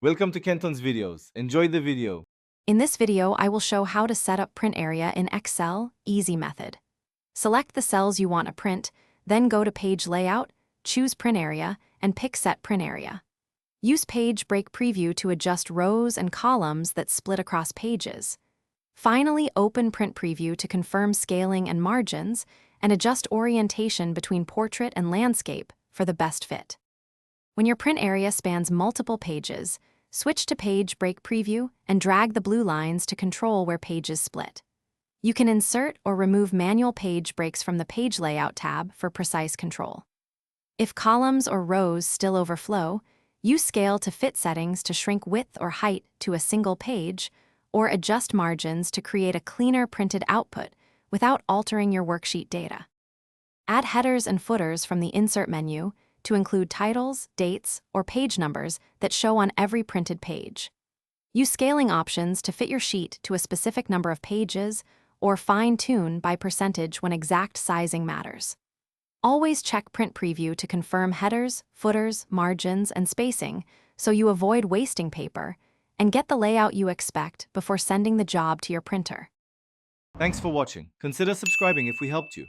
Welcome to Kenton's videos. Enjoy the video. In this video, I will show how to set up print area in Excel, easy method. Select the cells you want to print, then go to Page Layout, choose Print Area, and pick Set Print Area. Use Page Break Preview to adjust rows and columns that split across pages. Finally, open Print Preview to confirm scaling and margins, and adjust orientation between portrait and landscape for the best fit. When your print area spans multiple pages, switch to Page Break Preview and drag the blue lines to control where pages split. You can insert or remove manual page breaks from the Page Layout tab for precise control. If columns or rows still overflow, use Scale to Fit settings to shrink width or height to a single page, or adjust margins to create a cleaner printed output without altering your worksheet data. Add headers and footers from the Insert menu to include titles, dates, or page numbers that show on every printed page. Use scaling options to fit your sheet to a specific number of pages, or fine-tune by percentage when exact sizing matters. Always check Print Preview to confirm headers, footers, margins, and spacing so you avoid wasting paper and get the layout you expect before sending the job to your printer. Thanks for watching. Consider subscribing if we helped you.